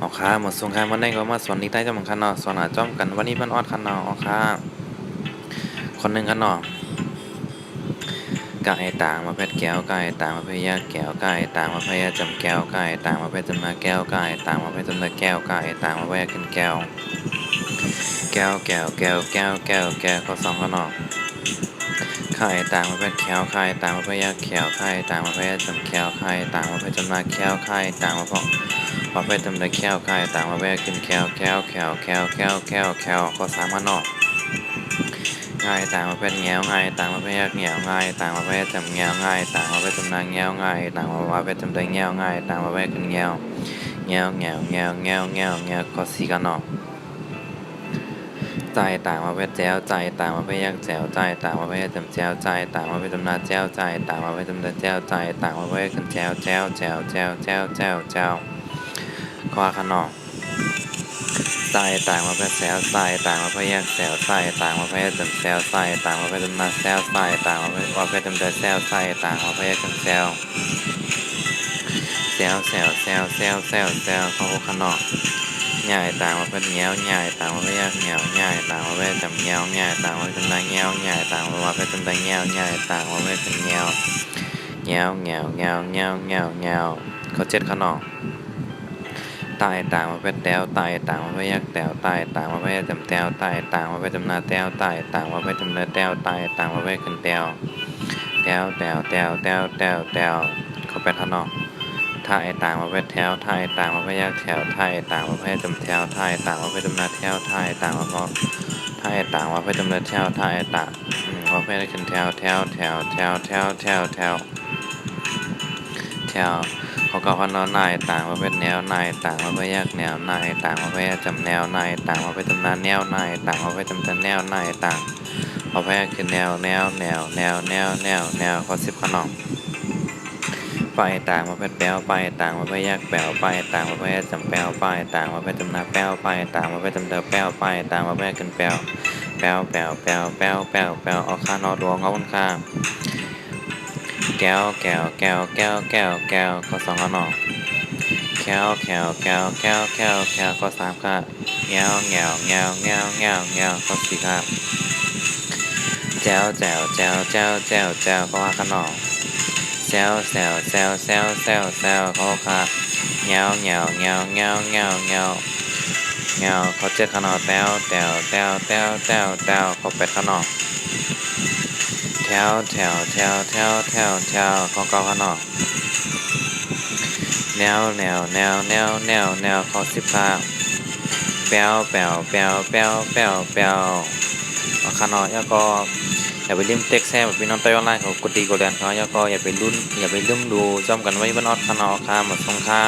อ๋อค่ะหมดสงครามวันนี้ก็มาสอนนี้ใต้จอมคันเนาะสอนหาจอมกันวันนี้มันออดคันเนาะอ๋อค่ะคนหนึ่งคันเนาะกายต่างมาเพชรแก้วกายต่างมาเพชรยาแก้วกายต่างมาเพชรยาจำแก้วกายต่างมาเพชรจำนาแก้วกายต่างมาเพชรจำนาแก้วกายต่างมาแวกขึ้นแก้วแก้วแก้วแก้วแก้วแก้วแก้วข้อสองคันเนาะไข่ต่างมาเพชรแก้วไข่ต่างมาเพชรยาแก้วไข่ต่างมาเพชรจำแก้วไข่ต่างมาเพชรจำนาแก้วไข่ต่างมาเพราะมาเพชรจำนาแก้วไข่ต่างมาแวกขึ้นแก้วแก้วแก้วแก้วแก้วแก้วแก้วข้อสามคันเนาะ ง่ายต่างประเภทแง้วง่ายต่างประเภทแง้วง่ายต่างประเภทจำแง้วง่ายต่างประเภทจำนางแง้วง่ายต่างประเภทจำได้แง้วง่ายต่างประเภทขึ้นแง้วแง้วแง้วแง้วแง้วแง้วแง้วก็สีกันเนาะใจต่างประเภทแจ้วใจต่างประเภทยักแจ้วใจต่างประเภทจำแจ้วใจต่างประเภทจำนาแจ้วใจต่างประเภทจำได้แจ้วใจต่างประเภทขึ้นแจ้วแจ้วแจ้วแจ้วแจ้วแจ้วแจ้วข้อขนองใส่ต่างประเภทแซวใส่ต่างประเภทแยกแซวใส่ต่างประเภทจำแซวใส่ต่างประเภทจำนาแซวใส่ต่างประเภทจำได้แซวใส่ต่างประเภทจำแซวแซวแซวแซวแซวแซวแซวเขาขนอกใหญ่ต่างประเภทเงี้ยวใหญ่ต่างประเภทแยกเงี้ยวใหญ่ต่างประเภทจำเงี้ยวใหญ่ต่างประเภทจำได้เงี้ยวใหญ่ต่างประเภทจำได้เงี้ยวใหญ่ต่างประเภทเป็นเงี้ยวเงี้ยวเงี้ยวเงี้ยวเงี้ยวเงี้ยวเงี้ยวเขาเจ็ดขนอกตายต่างประเภทแต้วตายต่างประเภทยักแต้วตายต่างประเภทจำแต้วตายต่างประเภทจำนาแต้วตายต่างประเภทจำเนิดแต้วตายต่างประเภทขึ้นแต้วแต้วแต้วแต้วแต้วแต้วแต้วเขาเป็นขนอกถ่ายต่างประเภทแถวถ่ายต่างประเภทยักแถวถ่ายต่างประเภทจำแถวถ่ายต่างประเภทจำนาแถวถ่ายต่างประเภทถ่ายต่างประเภทจำเนิดแถวถ่ายต่างประเภทขึ้นแถวแถวแถวแถวแถวแถวแถวแถว เขาก็พันนายต่างประเภทแนวนายต่างประเภทแยกแนวนายต่างประเภทจำแนวนายต่างประเภทจำนานแนวนายต่างประเภทจำแนแนวนายต่างประเภทคือแนวแนวแนวแนวแนวแนวแนวข้อ10ขนมไปต่างประเภทแปลวไปต่างประเภทแยกแปลวไปต่างประเภทจำแปลวไปต่างประเภทจำนาแปลวไปต่างประเภทจำเดิมแปลวไปต่างประเภทขึ้นแปลวแปลวแปลวแปลวแปลวแปลวแปลวเอาค่านอดวงเอาบนข้างแก้วแก้วแก้วแก้วแก้วแก้วข้อ2ขนม แก้วแก้วแก้วแก้วแก้วแก้วข้อสามครับแง้วแง้วแง้วแง้วแง้วแง้วข้อสี่ครับแจ้วแจ้วแจ้วแจ้วแจ้วแจ้วข้อห้าขนมแซวแซวแซวแซวแซวแซวข้อหกครับแง้วแง้วแง้วแง้วแง้วแง้วแง้วข้อเจ็ดขนมแต้วแต้วแต้วแต้วแต้วแต้วข้อแปดขนมแถวแถวแถวแถวแถวแถวข้อเก้าขนมแนวแนวแนวแนวแนวแนวข้อสิบครับแป้วแป้วแป้วแป้วแป้วแป้วเอาขนมแล้วก็อย่าไปลืมเต็กแซ่แบบพี่น้องไต้ออนไลน์เขากดดีกดแดนเขาแล้วก็อย่าไปลืมดูจอมกันไว้บนออดขนมค่ะหมดสงค่า